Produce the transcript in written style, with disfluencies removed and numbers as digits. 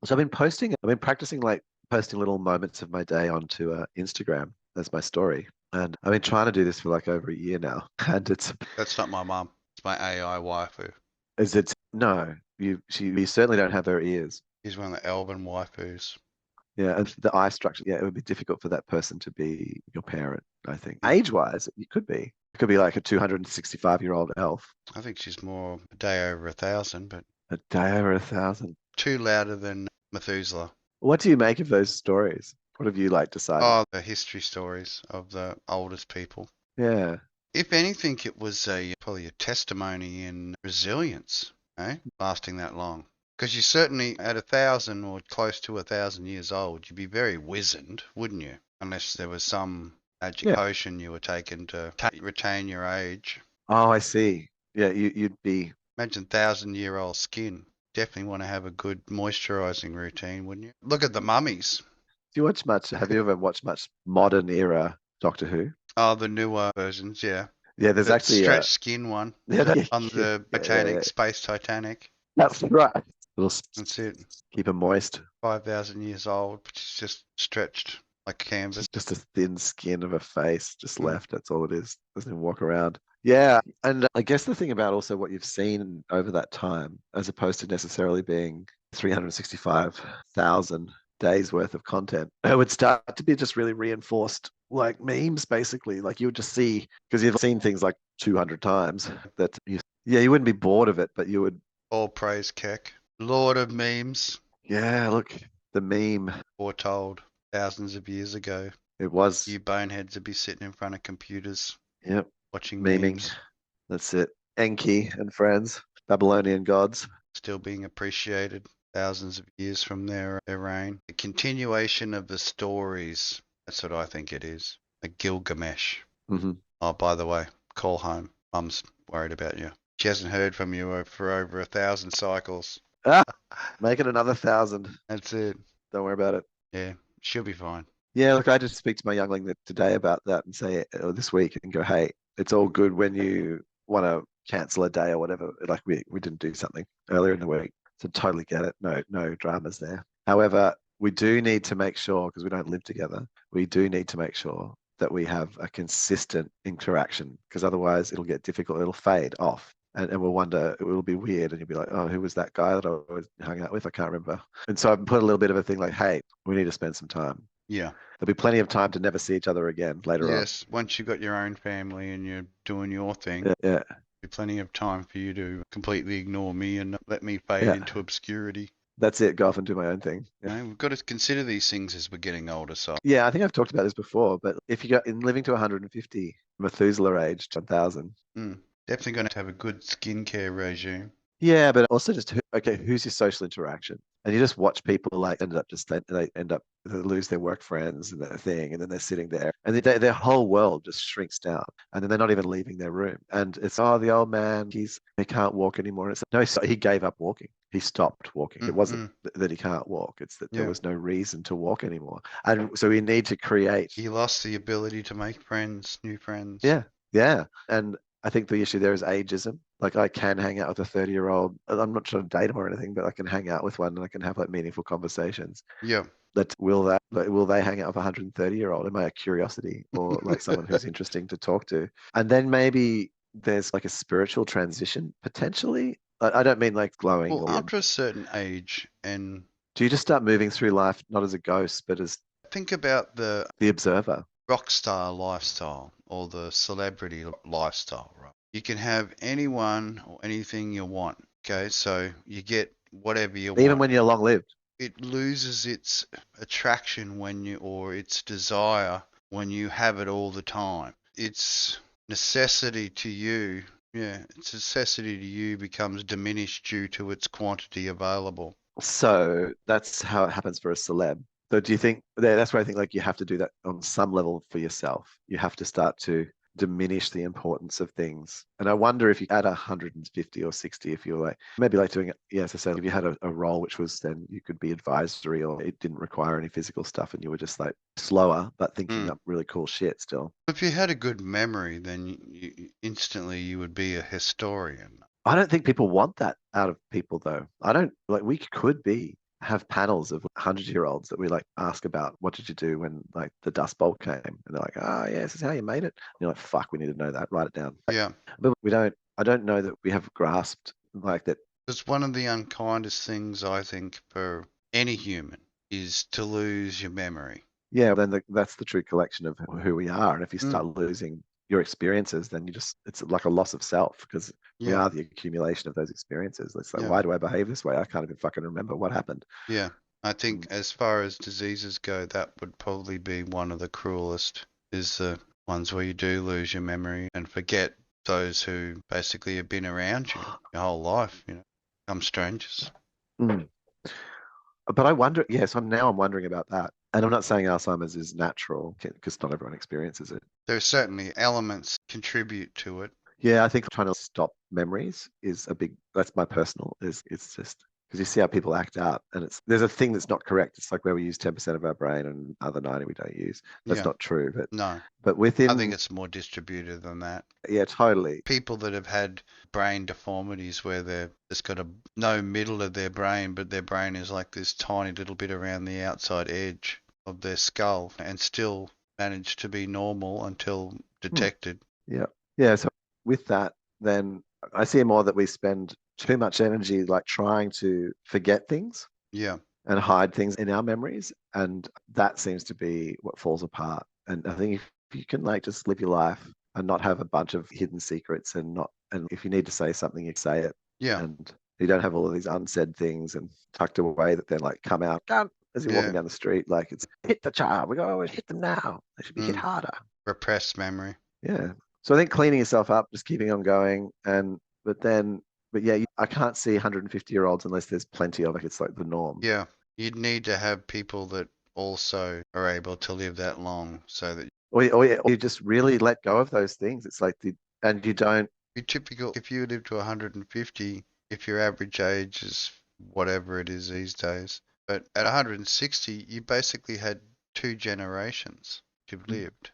So I've been practicing like posting little moments of my day onto Instagram as my story. And I've been trying to do this for like over a year now. And That's not my mum. It's my AI waifu. no, you certainly don't have her ears. She's one of the Elven waifus. Yeah, and the eye structure, yeah, it would be difficult for that person to be your parent, I think. Mm. Age-wise, you could be. It could be like a 265-year-old elf. I think she's more a day over 1,000, but A day over 1,000. too louder than Methuselah. What do you make of those stories? What have you like decided? Oh, the history stories of the oldest people. Yeah. If anything, it was probably a testimony in resilience, lasting that long. Because you certainly, at 1,000 or close to 1,000 years old, you'd be very wizened, wouldn't you? Unless there was some magic Yeah. potion you were taking to retain your age. Oh, I see. Yeah, you'd be. Imagine 1,000-year-old skin. Definitely want to have a good moisturizing routine, wouldn't you? Look at the mummies. Do you watch much? Have you ever watched much modern era Doctor Who? Oh, the newer versions, yeah. Yeah, there's The actually stretched skin one yeah, on yeah, the yeah. Titanic, Space Titanic. That's right. That's it. Keep them moist. 5,000 years old, but she's just stretched like canvas. Just a thin skin of a face just Mm. left. That's all it is. Doesn't even walk around. Yeah, and I guess the thing about also what you've seen over that time, as opposed to necessarily being 365,000 days worth of content, it would start to be just really reinforced like memes, basically. Like you would just see, because you've seen things like 200 times that yeah, you wouldn't be bored of it, but you would, All praise Keck. Lord of memes, yeah, look, the meme, foretold thousands of years ago. it was, You boneheads would be sitting in front of computers yep, watching memeing. memes, That's it. Enki and friends, Babylonian gods. still being appreciated thousands of years from their reign. The continuation of the stories. That's what I think it is. A Gilgamesh. Hmm. Oh, by the way, call home. Mum's worried about you. She hasn't heard from you for over 1,000 cycles. Ah, make it another 1,000. That's it. Don't worry about it. Yeah, she'll be fine. Yeah, look, I just speak to my youngling today about that and say, or this week, and go, hey, it's all good when you want to cancel a day or whatever. Like we didn't do something earlier in the week. So totally get it. No dramas there. However, we do need to make sure, because we don't live together, we do need to make sure that we have a consistent interaction, because otherwise it'll get difficult. It'll fade off. And we'll wonder, it will be weird. And you'll be like, oh, who was that guy that I always hung out with? I can't remember. And so I've put a little bit of a thing like, hey, we need to spend some time. Yeah. There'll be plenty of time to never see each other again later on. Yes, once you've got your own family and you're doing your thing, Yeah, yeah, there'll be plenty of time for you to completely ignore me and let me fade yeah. into obscurity. That's it. Go off and do my own thing. Yeah. We've got to consider these things as we're getting older. So, Yeah, I think I've talked about this before, but if you go in living to 150, Methuselah age 1,000. definitely going to have a good skincare regime. Yeah, but also just okay, who's your social interaction? And you just watch people like they end up they lose their work friends and their thing, and then they're sitting there, and their whole world just shrinks down, and then they're not even leaving their room. And it's the old man, he can't walk anymore. And it's no, so he gave up walking. He stopped walking. It wasn't that he can't walk; it's that there was no reason to walk anymore. And so we need to create. He lost the ability to make friends, new friends. Yeah, yeah, and I think the issue there is ageism. Like I can hang out with a 30-year-old. I'm not trying to date him or anything, but I can hang out with one and I can have like meaningful conversations. Yeah. That will they hang out with a 130-year-old? Am I a curiosity or like someone who's interesting to talk to? And then maybe there's like a spiritual transition potentially. I don't mean like glowing. Well, after a certain age, and do you just start moving through life not as a ghost, but as think about the observer? Rock star lifestyle or the celebrity lifestyle, right? You can have anyone or anything you want. Okay, so you get whatever you want. Even when you're long lived. It loses its attraction or its desire when you have it all the time. Its necessity to you, its necessity to you becomes diminished due to its quantity available. So that's how it happens for a celeb. So do you think that's where I think like you have to do that on some level for yourself? You have to start to diminish the importance of things. And I wonder if you add 150 or 60, if you're like maybe like doing it, as I said, if you had a role which was then you could be advisory or it didn't require any physical stuff and you were just like slower but thinking up really cool shit still. If you had a good memory, then instantly you would be a historian. I don't think people want that out of people though. I don't like we could be have panels of 100-year-olds that we like ask about what did you do when like the Dust Bowl came, and they're like, oh yeah, this is how you made it. And you're like, fuck, we need to know that. Write it down. Yeah. But we don't. I don't know that we have grasped like that. It's one of the unkindest things, I think, for any human is to lose your memory. Yeah, then that's the true collection of who we are. And if you Mm. start losing your experiences, then it's like a loss of self because we Yeah. are the accumulation of those experiences. It's like, Yeah. why do I behave this way? I can't even fucking remember what happened. Yeah. I think as far as diseases go, that would probably be one of the cruelest, is the ones where you do lose your memory and forget those who basically have been around you your whole life, become strangers. Mm. But I wonder, yes, I'm wondering about that. And I'm not saying Alzheimer's is natural because not everyone experiences it. There are certainly elements contribute to it. Yeah, I think trying to stop memories is that's my personal, it's just because you see how people act out and there's a thing that's not correct. It's like where we use 10% of our brain and other 90 we don't use. That's Yeah. not true. No, But I within, think it's more distributed than that. yeah, totally. People that have had brain deformities where there's got no middle of their brain, but their brain is like this tiny little bit around the outside edge of their skull and still manage to be normal until detected. Yeah. Yeah. So with that, then I see more that we spend too much energy like trying to forget things Yeah. and hide things in our memories. And that seems to be what falls apart. And I think if you can like just live your life and not have a bunch of hidden secrets and if you need to say something, you say it. Yeah. And you don't have all of these unsaid things and tucked away that then like come out as you're walking down the street. Like it's hit the child. We go, oh, hit them now. They should be hit harder. Repressed memory. Yeah. So I think cleaning yourself up, just keeping on going, but yeah, I can't see 150-year-olds unless there's plenty of it. It's like the norm. Yeah. You'd need to have people that also are able to live that long so that Or you just really let go of those things. It's like and you don't. typical, if you live to 150, if your average age is whatever it is these days, but at 160, you basically had 2 generations you've lived.